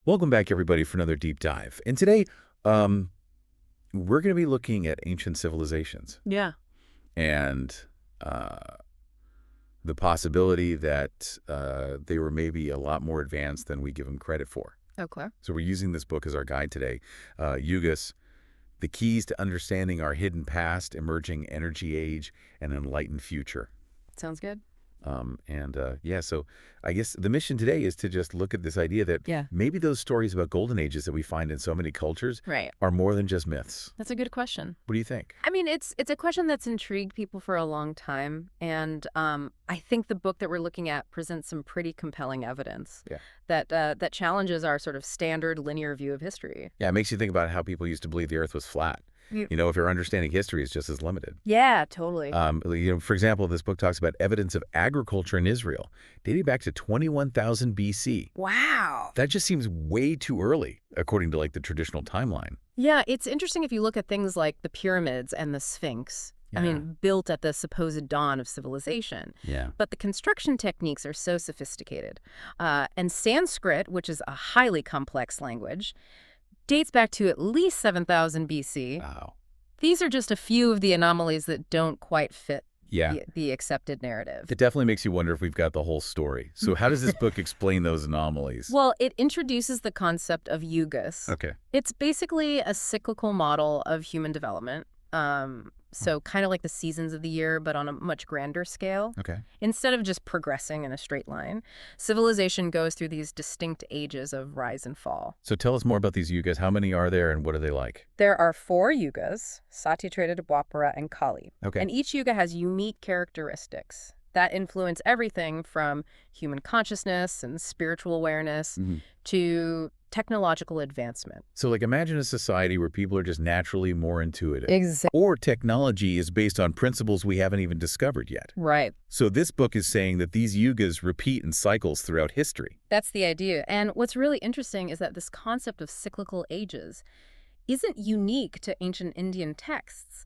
Welcome back, everybody, for another deep dive. And today, um, we're going to be looking at ancient civilizations Yeah. and uh, the possibility that they were maybe a lot more advanced than we give them credit for. Okay. So we're using this book as our guide today. Yugas, The Keys to Understanding Our Hidden Past, Emerging Energy Age, and Enlightened Future. Sounds good. Yeah, so I guess the mission today is to just look at this idea that Yeah. maybe those stories about golden ages that we find in so many cultures Right. are more than just myths. That's a good question. What do you think? I mean, it's a question that's intrigued people for a long time, and I think the book that we're looking at presents some pretty compelling evidence Yeah. that challenges our sort of standard linear view of history. Yeah, it makes you think about how people used to believe the earth was flat. Mm. You know, if your understanding history is just as limited. Yeah, totally. For example, this book talks about evidence of agriculture in Israel dating back to 21,000 BC. Wow. That just seems way too early, according to the traditional timeline. Yeah, it's interesting if you look at things like the pyramids and the Sphinx. I Yeah. mean, built at the supposed dawn of civilization. Yeah. But the construction techniques are so sophisticated. And Sanskrit, which is a highly complex language, dates back to at least 7,000 BC. Wow. These are just a few of the anomalies that don't quite fit Yeah. the accepted narrative. It definitely makes you wonder if we've got the whole story. So how does this book explain those anomalies? Well, it introduces the concept of Yugas. Okay. It's basically a cyclical model of human development. So kind of like the seasons of the year, but on a much grander scale. Okay. Instead of just progressing in a straight line, civilization goes through these distinct ages of rise and fall. So tell us more about these yugas. How many are there and what are they like? There are 4 yugas, Satyajita, Dwapara, and Kali. Okay. And each yuga has unique characteristics that influence everything from human consciousness and spiritual awareness to technological advancement. So imagine a society where people are just naturally more intuitive. Exactly. Or technology is based on principles we haven't even discovered yet. Right. So this book is saying that these yugas repeat in cycles throughout history. That's the idea. And what's really interesting is that this concept of cyclical ages isn't unique to ancient Indian texts.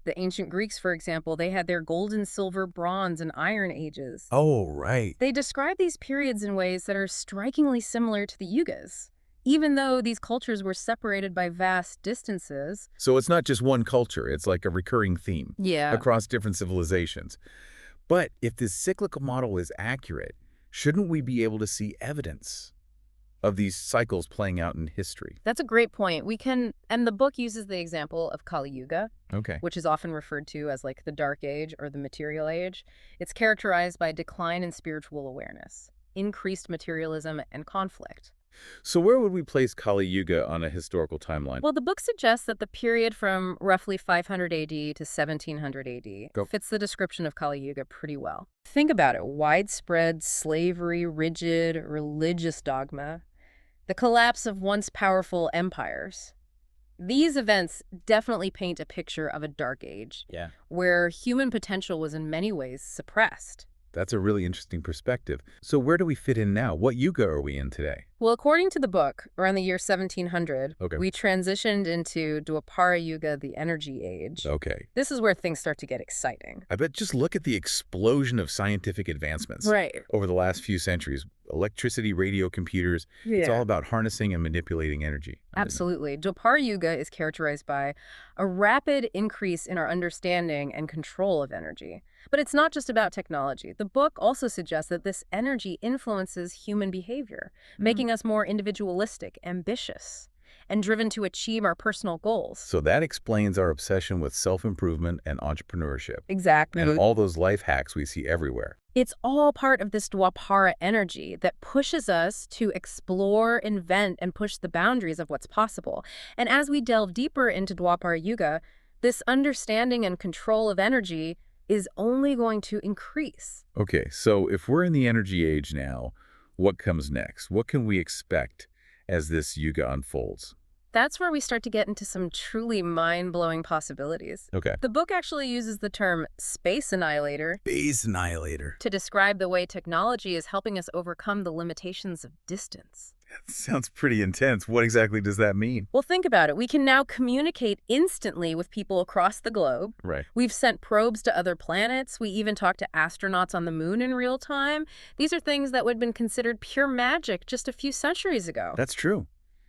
The ancient Greeks, for example, they had their golden, silver, bronze, and iron ages. Oh, right. They describe these periods in ways that are strikingly similar to the yugas, even though these cultures were separated by vast distances. So it's not just one culture. It's like a recurring theme Yeah. across different civilizations. But if this cyclical model is accurate, shouldn't we be able to see evidence of these cycles playing out in history? That's a great point. And the book uses the example of Kali Yuga, Okay. which is often referred to as like the Dark Age or the Material Age. It's characterized by decline in spiritual awareness, increased materialism, and conflict. So where would we place Kali Yuga on a historical timeline? Well, the book suggests that the period from roughly 500 AD to 1700 AD Go. fits the description of Kali Yuga pretty well. Think about it. Widespread slavery, rigid religious dogma, the collapse of once powerful empires. These events definitely paint a picture of a dark age Yeah. where human potential was in many ways suppressed. That's a really interesting perspective. So where do we fit in now? What yuga are we in today? Well, according to the book, around the year 1700, Okay. we transitioned into Dwapara Yuga, the Energy Age. Okay. This is where things start to get exciting. I bet just look at the explosion of scientific advancements Right. over the last few centuries. Electricity, radio, computers. It's all about harnessing and manipulating energy. Absolutely. Dwapara Yuga is characterized by a rapid increase in our understanding and control of energy. But it's not just about technology. The book also suggests that this energy influences human behavior, making us more individualistic, ambitious, and driven to achieve our personal goals. So that explains our obsession with self-improvement and entrepreneurship. Exactly. And all those life hacks we see everywhere. It's all part of this Dwapara energy that pushes us to explore, invent, and push the boundaries of what's possible. And as we delve deeper into Dwapara Yuga, this understanding and control of energy is only going to increase. Okay, so if we're in the energy age now, what comes next? What can we expect as this yuga unfolds? That's where we start to get into some truly mind-blowing possibilities. Okay. The book actually uses the term space annihilator Base annihilator. to describe the way technology is helping us overcome the limitations of distance. Sounds pretty intense. What exactly does that mean? Well, think about it. We can now communicate instantly with people across the globe. Right. We've sent probes to other planets. We even talk to astronauts on the moon in real time. These are things that would have been considered pure magic just a few centuries ago. That's true.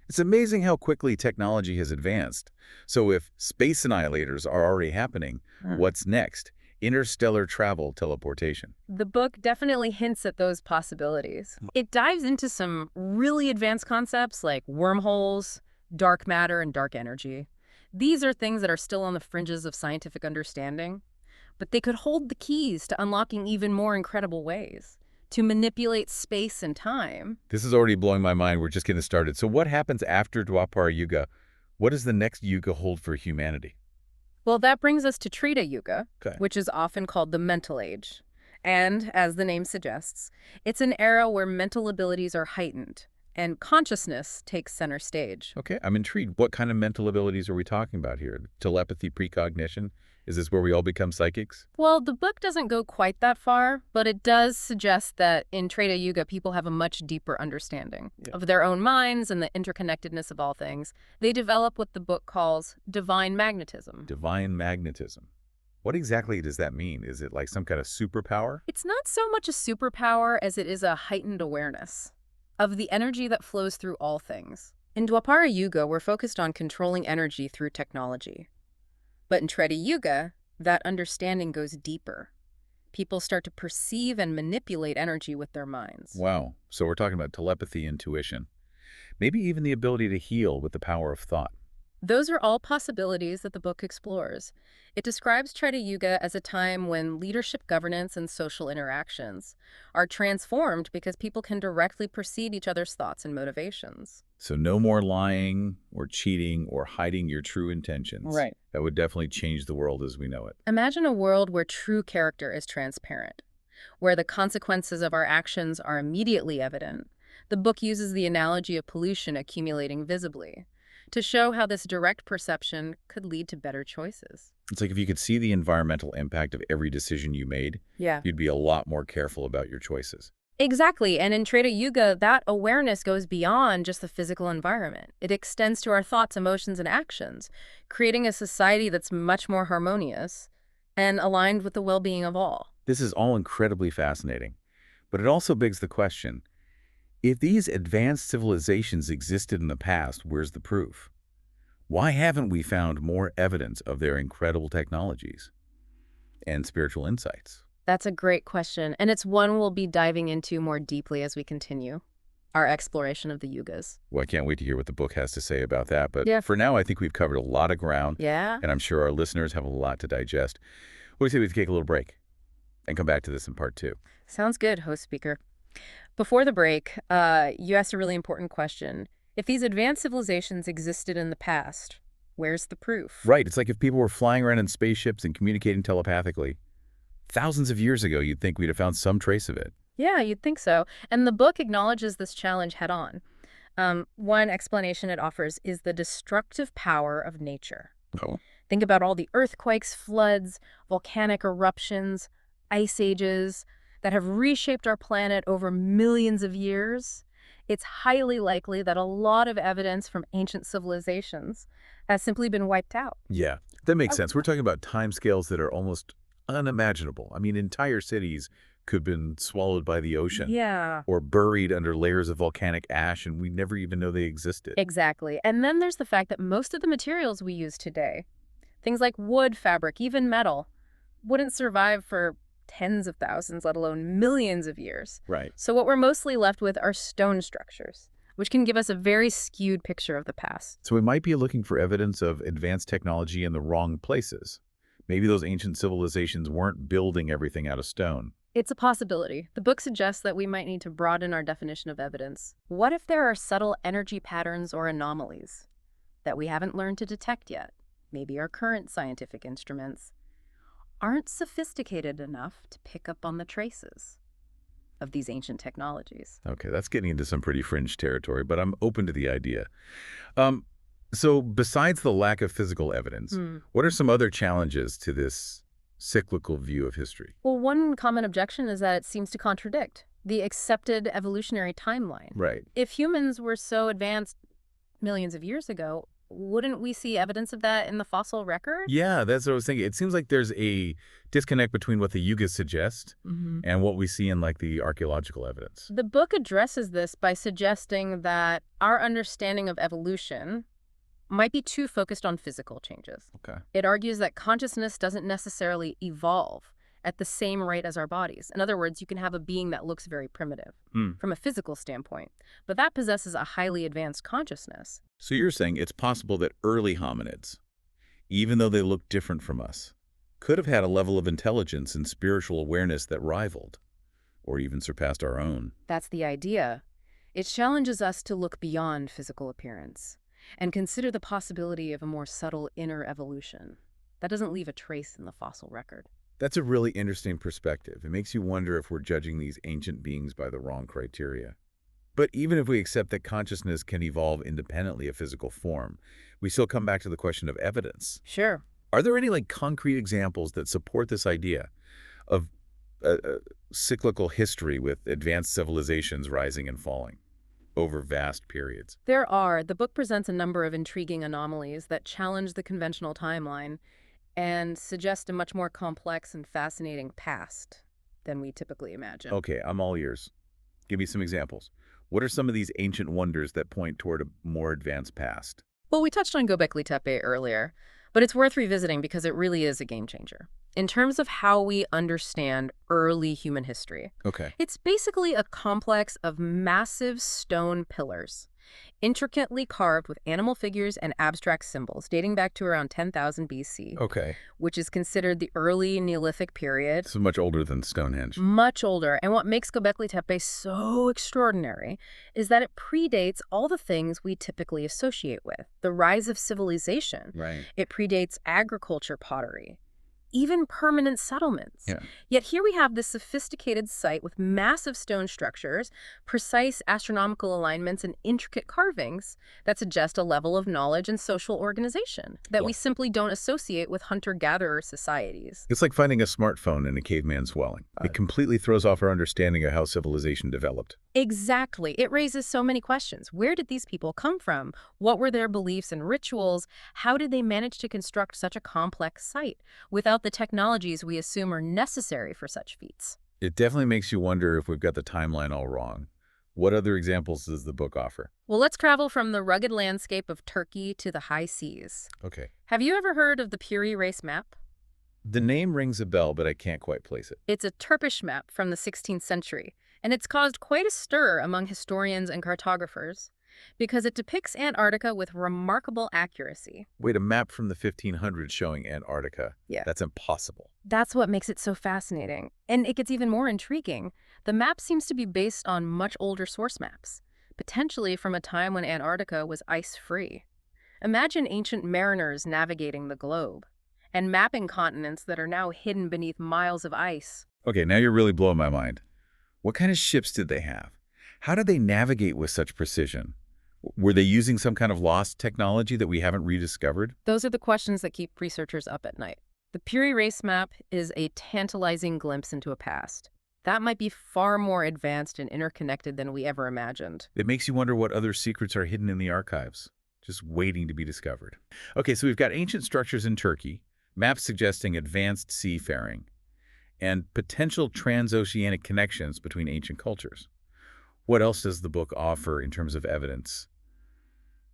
It's amazing how quickly technology has advanced. So if space annihilators are already happening, what's next? Interstellar travel teleportation. The book definitely hints at those possibilities. It dives into some really advanced concepts like wormholes, dark matter, and dark energy. These are things that are still on the fringes of scientific understanding, but they could hold the keys to unlocking even more incredible ways to manipulate space and time. This is already blowing my mind. We're just getting started. So what happens after Dwapara Yuga? What does the next Yuga hold for humanity? Well, that brings us to Treta Yuga, Okay. which is often called the mental age. And, as the name suggests, it's an era where mental abilities are heightened and consciousness takes center stage. Okay, I'm intrigued. What kind of mental abilities are we talking about here? Telepathy, precognition? Is this where we all become psychics? Well, the book doesn't go quite that far, but it does suggest that in Treta Yuga, people have a much deeper understanding of their own minds and the interconnectedness of all things. They develop what the book calls divine magnetism. Divine magnetism. What exactly does that mean? Is it like some kind of superpower? It's not so much a superpower as it is a heightened awareness of the energy that flows through all things. In Dwapara Yuga, we're focused on controlling energy through technology. But in Treta Yuga, that understanding goes deeper. People start to perceive and manipulate energy with their minds. Wow. So we're talking about telepathy, intuition. Maybe even the ability to heal with the power of thought. Those are all possibilities that the book explores. It describes Treta Yuga as a time when leadership governance and social interactions are transformed because people can directly perceive each other's thoughts and motivations. So no more lying or cheating or hiding your true intentions. Right. That would definitely change the world as we know it. Imagine a world where true character is transparent, where the consequences of our actions are immediately evident. The book uses the analogy of pollution accumulating visibly to show how this direct perception could lead to better choices. It's like if you could see the environmental impact of every decision you made, Yeah. you'd be a lot more careful about your choices. Exactly, and in Treta Yuga, that awareness goes beyond just the physical environment. It extends to our thoughts, emotions, and actions, creating a society that's much more harmonious and aligned with the well-being of all. This is all incredibly fascinating, but it also begs the question, if these advanced civilizations existed in the past, where's the proof? Why haven't we found more evidence of their incredible technologies and spiritual insights? That's a great question, and it's one we'll be diving into more deeply as we continue our exploration of the Yugas. Well, I can't wait to hear what the book has to say about that, but Yeah. for now, I think we've covered a lot of ground, Yeah? and I'm sure our listeners have a lot to digest. What do you say we take a little break and come back to this in part 2? Sounds good, host speaker. Before the break, you asked a really important question. If these advanced civilizations existed in the past, where's the proof? Right, it's like if people were flying around in spaceships and communicating telepathically. Thousands of years ago, you'd think we'd have found some trace of it. Yeah, you'd think so. And the book acknowledges this challenge head on. One explanation it offers is the destructive power of nature. Oh. Think about all the earthquakes, floods, volcanic eruptions, ice ages that have reshaped our planet over millions of years. It's highly likely that a lot of evidence from ancient civilizations has simply been wiped out. Yeah, that makes sense. We're talking about timescales that are almost unimaginable. I mean, entire cities could have been swallowed by the ocean. Yeah. Or buried under layers of volcanic ash, and we never even know they existed. Exactly. And then there's the fact that most of the materials we use today, things like wood, fabric, even metal, wouldn't survive for tens of thousands, let alone millions of years. Right. So what we're mostly left with are stone structures, which can give us a very skewed picture of the past. So we might be looking for evidence of advanced technology in the wrong places. Maybe those ancient civilizations weren't building everything out of stone. It's a possibility. The book suggests that we might need to broaden our definition of evidence. What if there are subtle energy patterns or anomalies that we haven't learned to detect yet? Maybe our current scientific instruments aren't sophisticated enough to pick up on the traces of these ancient technologies. Okay, that's getting into some pretty fringe territory, but I'm open to the idea. So besides the lack of physical evidence, Hmm. what are some other challenges to this cyclical view of history? Well, one common objection is that it seems to contradict the accepted evolutionary timeline. Right. If humans were so advanced millions of years ago, wouldn't we see evidence of that in the fossil record? Yeah, that's what I was thinking. It seems like there's a disconnect between what the Yugas suggest Hmm. and what we see in like the archaeological evidence. The book addresses this by suggesting that our understanding of evolution might be too focused on physical changes. Okay. It argues that consciousness doesn't necessarily evolve at the same rate as our bodies. In other words, you can have a being that looks very primitive Hmm. from a physical standpoint, but that possesses a highly advanced consciousness. So you're saying it's possible that early hominids, even though they look different from us, could have had a level of intelligence and spiritual awareness that rivaled or even surpassed our own. That's the idea. It challenges us to look beyond physical appearance and consider the possibility of a more subtle inner evolution that doesn't leave a trace in the fossil record. That's a really interesting perspective. It makes you wonder if we're judging these ancient beings by the wrong criteria. But even if we accept that consciousness can evolve independently of physical form, we still come back to the question of evidence. Sure. Are there any like concrete examples that support this idea of cyclical history with advanced civilizations rising and falling over vast periods? There are. The book presents a number of intriguing anomalies that challenge the conventional timeline and suggest a much more complex and fascinating past than we typically imagine. Okay, I'm all ears. Give me some examples. What are some of these ancient wonders that point toward a more advanced past? Well, we touched on Göbekli Tepe earlier, but it's worth revisiting because it really is a game changer. In terms of how we understand early human history, Okay. it's basically a complex of massive stone pillars, intricately carved with animal figures and abstract symbols dating back to around 10,000 BC, Okay. which is considered the early Neolithic period. So much older than Stonehenge. Much older. And what makes Göbekli Tepe so extraordinary is that it predates all the things we typically associate with the rise of civilization. Right. It predates agriculture, pottery, even permanent settlements. Yeah. Yet here we have this sophisticated site with massive stone structures, precise astronomical alignments, and intricate carvings that suggest a level of knowledge and social organization that we Well- simply don't associate with hunter-gatherer societies. It's like finding a smartphone in a caveman's dwelling. It completely throws off our understanding of how civilization developed. Exactly. It raises so many questions. Where did these people come from? What were their beliefs and rituals? How did they manage to construct such a complex site without the technologies we assume are necessary for such feats? It definitely makes you wonder if we've got the timeline all wrong. What other examples does the book offer? Well, let's travel from the rugged landscape of Turkey to the high seas. Okay. Have you ever heard of the Piri Reis map? The name rings a bell, but I can't quite place it. It's a Turkish map from the 16th century, and it's caused quite a stir among historians and cartographers because it depicts Antarctica with remarkable accuracy. Wait, a map from the 1500s showing Antarctica. Yeah. That's impossible. That's what makes it so fascinating. And it gets even more intriguing. The map seems to be based on much older source maps, potentially from a time when Antarctica was ice-free. Imagine ancient mariners navigating the globe and mapping continents that are now hidden beneath miles of ice. Okay, now you're really blowing my mind. What kind of ships did they have? How did they navigate with such precision? Were they using some kind of lost technology that we haven't rediscovered? Those are the questions that keep researchers up at night. The Piri Reis map is a tantalizing glimpse into a past that might be far more advanced and interconnected than we ever imagined. It makes you wonder what other secrets are hidden in the archives, just waiting to be discovered. Okay, so we've got ancient structures in Turkey, maps suggesting advanced seafaring, and potential transoceanic connections between ancient cultures. What else does the book offer in terms of evidence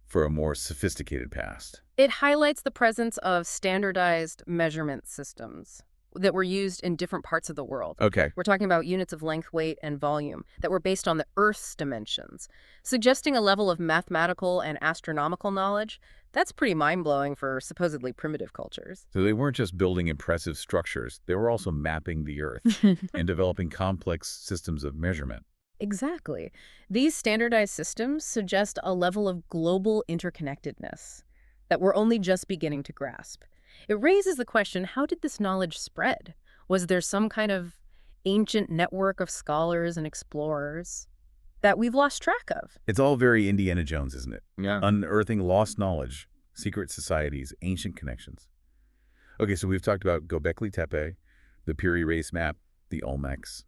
for a more sophisticated past? It highlights the presence of standardized measurement systems that were used in different parts of the world. Okay. We're talking about units of length, weight, and volume that were based on the Earth's dimensions, suggesting a level of mathematical and astronomical knowledge that's pretty mind-blowing for supposedly primitive cultures. So they weren't just building impressive structures, they were also mapping the Earth and developing complex systems of measurement. Exactly. These standardized systems suggest a level of global interconnectedness that we're only just beginning to grasp. It raises the question, how did this knowledge spread? Was there some kind of ancient network of scholars and explorers? that we've lost track of. It's all very Indiana Jones, isn't it? Yeah. Unearthing lost knowledge, secret societies, ancient connections. Okay, so we've talked about Göbekli Tepe, the Piri Reis map, the Olmecs,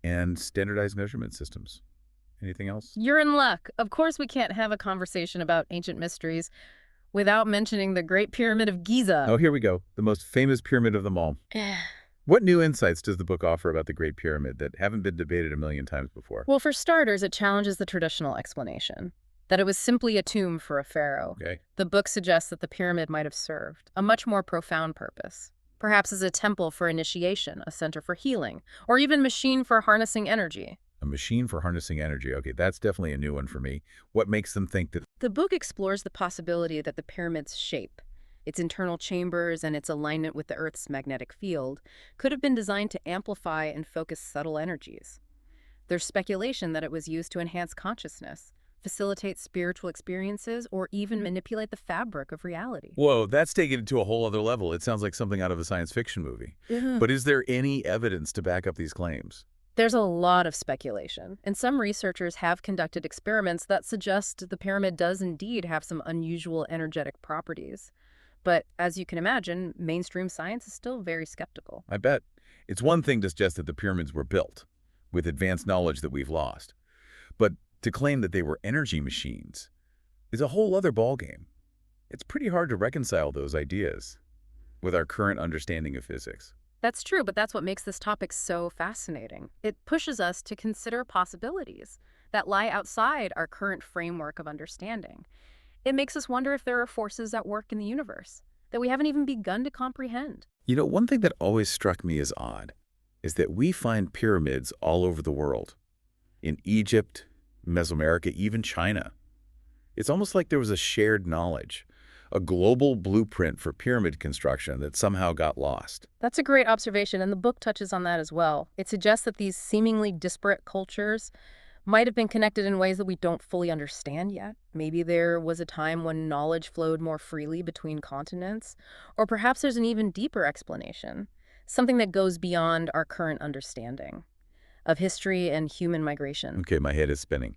and standardized measurement systems. Anything else? You're in luck. Of course we can't have a conversation about ancient mysteries without mentioning the Great Pyramid of Giza. Oh, here we go. The most famous pyramid of them all. What new insights does the book offer about the Great Pyramid that haven't been debated a million times before? Well, for starters, it challenges the traditional explanation, that it was simply a tomb for a pharaoh. Okay. The book suggests that the pyramid might have served a much more profound purpose, perhaps as a temple for initiation, a center for healing, or even machine for harnessing energy. A machine for harnessing energy. Okay, that's definitely a new one for me. What makes them think that... The book explores the possibility that the pyramid's shape, its internal chambers, and its alignment with the Earth's magnetic field could have been designed to amplify and focus subtle energies. There's speculation that it was used to enhance consciousness, facilitate spiritual experiences, or even manipulate the fabric of reality. Whoa, that's taken it to a whole other level. It sounds like something out of a science fiction movie. But is there any evidence to back up these claims? There's a lot of speculation, and some researchers have conducted experiments that suggest the pyramid does indeed have some unusual energetic properties. But as you can imagine, mainstream science is still very skeptical. I bet. It's one thing to suggest that the pyramids were built with advanced knowledge that we've lost. But to claim that they were energy machines is a whole other ballgame. It's pretty hard to reconcile those ideas with our current understanding of physics. That's true, but that's what makes this topic so fascinating. It pushes us to consider possibilities that lie outside our current framework of understanding. It makes us wonder if there are forces at work in the universe that we haven't even begun to comprehend. You know, one thing that always struck me as odd is that we find pyramids all over the world. In Egypt, Mesoamerica, even China. It's almost like there was a shared knowledge, a global blueprint for pyramid construction that somehow got lost. That's a great observation, and the book touches on that as well. It suggests that these seemingly disparate cultures might have been connected in ways that we don't fully understand yet. Maybe there was a time when knowledge flowed more freely between continents, or perhaps there's an even deeper explanation, something that goes beyond our current understanding of history and human migration. Okay, my head is spinning,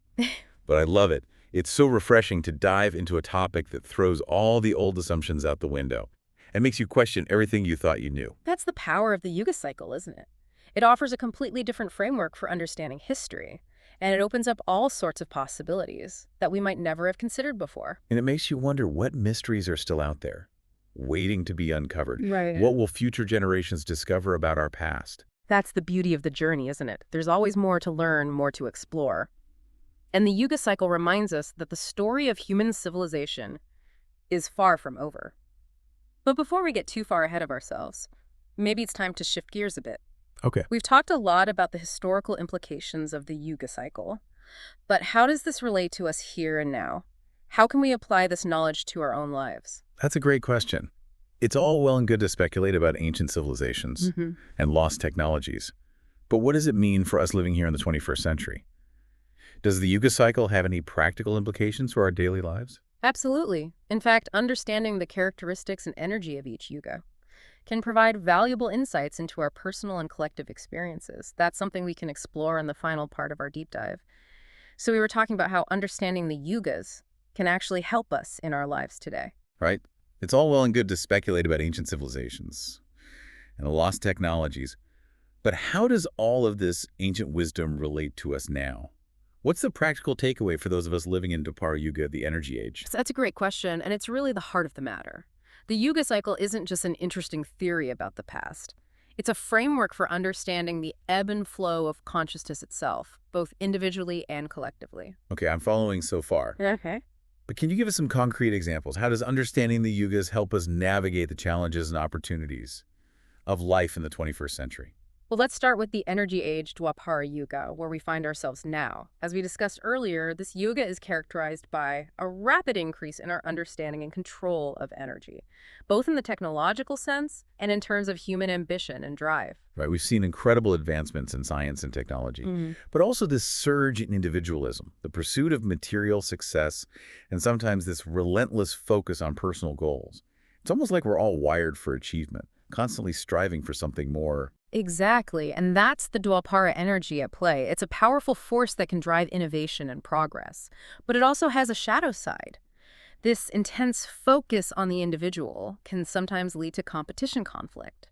but I love it. It's so refreshing to dive into a topic that throws all the old assumptions out the window and makes you question everything you thought you knew. That's the power of the Yugas cycle, isn't it? It offers a completely different framework for understanding history, and it opens up all sorts of possibilities that we might never have considered before. And it makes you wonder what mysteries are still out there, waiting to be uncovered. Right. What will future generations discover about our past? That's the beauty of the journey, isn't it? There's always more to learn, more to explore. And the Yuga cycle reminds us that the story of human civilization is far from over. But before we get too far ahead of ourselves, maybe it's time to shift gears a bit. Okay. We've talked a lot about the historical implications of the Yuga cycle, but how does this relate to us here and now? How can we apply this knowledge to our own lives? That's a great question. It's all well and good to speculate about ancient civilizations and lost technologies. But what does it mean for us living here in the 21st century? Does the Yuga cycle have any practical implications for our daily lives? Absolutely. In fact, understanding the characteristics and energy of each Yuga can provide valuable insights into our personal and collective experiences. That's something we can explore in the final part of our deep dive. So we were talking about how understanding the Yugas can actually help us in our lives today. Right? It's all well and good to speculate about ancient civilizations and the lost technologies. But how does all of this ancient wisdom relate to us now? What's the practical takeaway for those of us living in Dwapara Yuga, the energy age? So that's a great question, and it's really the heart of the matter. The Yuga cycle isn't just an interesting theory about the past. It's a framework for understanding the ebb and flow of consciousness itself, both individually and collectively. Okay, I'm following so far. Okay. But can you give us some concrete examples? How does understanding the Yugas help us navigate the challenges and opportunities of life in the 21st century? Well, let's start with the energy age Dwapara Yuga, where we find ourselves now. As we discussed earlier, this Yuga is characterized by a rapid increase in our understanding and control of energy, both in the technological sense and in terms of human ambition and drive. Right, we've seen incredible advancements in science and technology, but also this surge in individualism, the pursuit of material success, and sometimes this relentless focus on personal goals. It's almost like we're all wired for achievement, constantly striving for something more Exactly, and that's the Dwapara energy at play. It's a powerful force that can drive innovation and progress. But it also has a shadow side. This intense focus on the individual can sometimes lead to competition conflict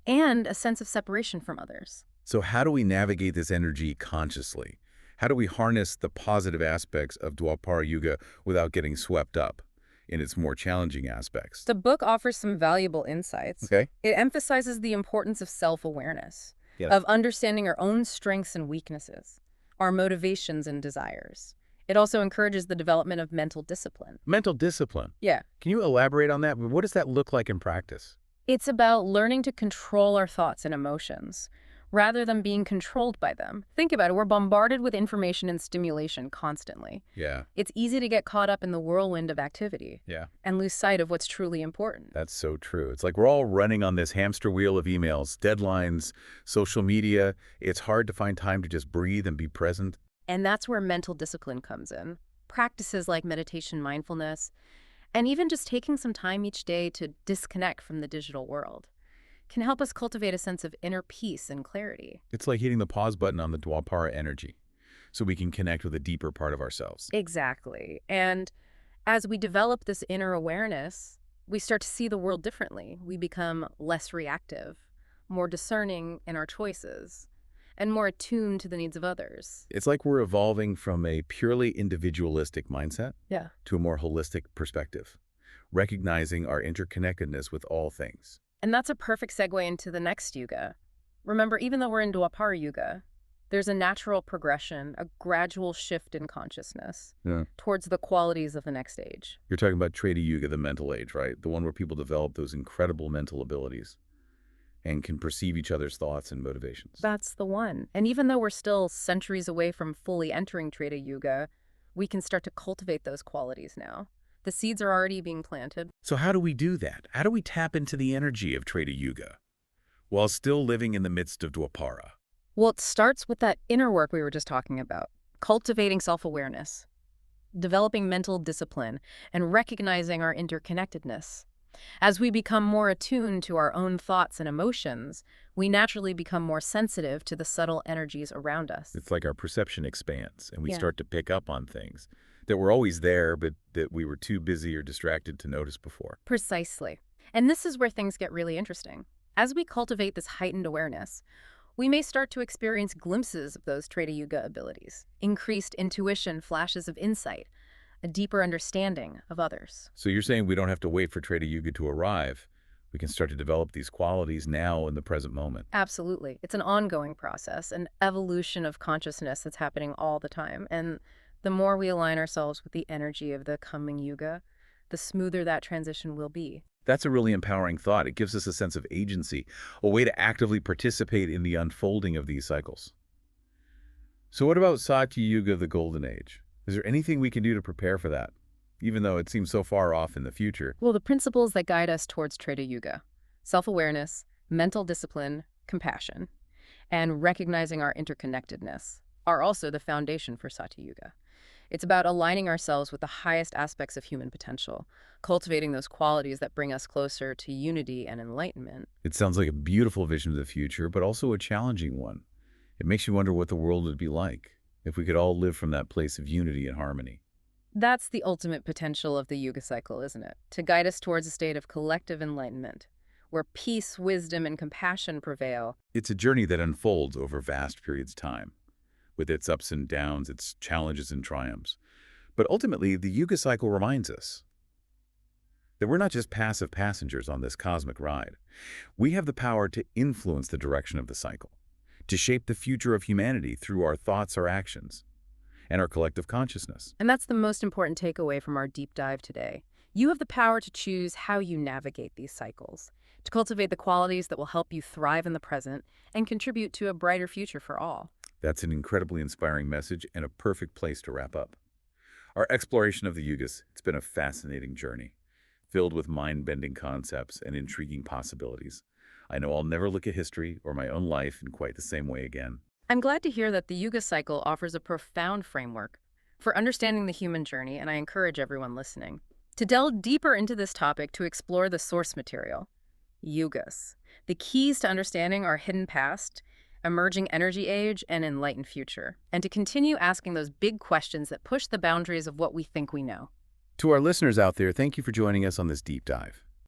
and a sense of separation from others. So how do we navigate this energy consciously? How do we harness the positive aspects of Dwapara Yuga without getting swept up in its more challenging aspects? The book offers some valuable insights. Okay. It emphasizes the importance of self-awareness, Yes. of understanding our own strengths and weaknesses, our motivations and desires. It also encourages the development of mental discipline. Mental discipline. Yeah. Can you elaborate on that? What does that look like in practice? It's about learning to control our thoughts and emotions, rather than being controlled by them. Think about it, we're bombarded with information and stimulation constantly. Yeah, It's easy to get caught up in the whirlwind of activity yeah. and lose sight of what's truly important. That's so true. It's like we're all running on this hamster wheel of emails, deadlines, social media. It's hard to find time to just breathe and be present. And that's where mental discipline comes in. Practices like meditation, mindfulness, and even just taking some time each day to disconnect from the digital world can help us cultivate a sense of inner peace and clarity. It's like hitting the pause button on the Dwapara energy so we can connect with a deeper part of ourselves. Exactly. And as we develop this inner awareness, we start to see the world differently. We become less reactive, more discerning in our choices, and more attuned to the needs of others. It's like we're evolving from a purely individualistic mindset Yeah. to a more holistic perspective, recognizing our interconnectedness with all things. And that's a perfect segue into the next yuga. Remember, even though we're in Dwapara Yuga, there's a natural progression, a gradual shift in consciousness Yeah. towards the qualities of the next age. You're talking about Treta Yuga, the mental age, right? The one where people develop those incredible mental abilities and can perceive each other's thoughts and motivations. That's the one. And even though we're still centuries away from fully entering Treta Yuga, we can start to cultivate those qualities now. The seeds are already being planted. So how do we do that? How do we tap into the energy of Treta Yuga while still living in the midst of Dwapara? Well, it starts with that inner work we were just talking about, cultivating self-awareness, developing mental discipline, and recognizing our interconnectedness. As we become more attuned to our own thoughts and emotions, we naturally become more sensitive to the subtle energies around us. It's like our perception expands and we Yeah. start to pick up on things that were always there but that we were too busy or distracted to notice before. Precisely. And this is where things get really interesting. As we cultivate this heightened awareness, we may start to experience glimpses of those Treta Yuga abilities, increased intuition, flashes of insight, a deeper understanding of others. So you're saying we don't have to wait for Treta Yuga to arrive. We can start to develop these qualities now in the present moment. Absolutely. It's an ongoing process, an evolution of consciousness that's happening all the time. And the more we align ourselves with the energy of the coming yuga, the smoother that transition will be. That's a really empowering thought. It gives us a sense of agency, a way to actively participate in the unfolding of these cycles. So what about Satya Yuga, the Golden Age? Is there anything we can do to prepare for that, even though it seems so far off in the future? Well, the principles that guide us towards Treta Yuga, self-awareness, mental discipline, compassion, and recognizing our interconnectedness, are also the foundation for Satya Yuga. It's about aligning ourselves with the highest aspects of human potential, cultivating those qualities that bring us closer to unity and enlightenment. It sounds like a beautiful vision of the future, but also a challenging one. It makes you wonder what the world would be like if we could all live from that place of unity and harmony. That's the ultimate potential of the Yuga cycle, isn't it? To guide us towards a state of collective enlightenment, where peace, wisdom, and compassion prevail. It's a journey that unfolds over vast periods of time, with its ups and downs, its challenges and triumphs. But ultimately, the Yuga cycle reminds us that we're not just passive passengers on this cosmic ride. We have the power to influence the direction of the cycle, to shape the future of humanity through our thoughts, our actions, and our collective consciousness. And that's the most important takeaway from our deep dive today. You have the power to choose how you navigate these cycles, to cultivate the qualities that will help you thrive in the present and contribute to a brighter future for all. That's an incredibly inspiring message and a perfect place to wrap up. Our exploration of the Yugas, it's been a fascinating journey, filled with mind-bending concepts and intriguing possibilities. I know I'll never look at history or my own life in quite the same way again. I'm glad to hear that the Yuga cycle offers a profound framework for understanding the human journey, and I encourage everyone listening to delve deeper into this topic to explore the source material, Yugas. The keys to understanding our hidden past, emerging energy age, and enlightened future, and to continue asking those big questions that push the boundaries of what we think we know. To our listeners out there, thank you for joining us on this deep dive.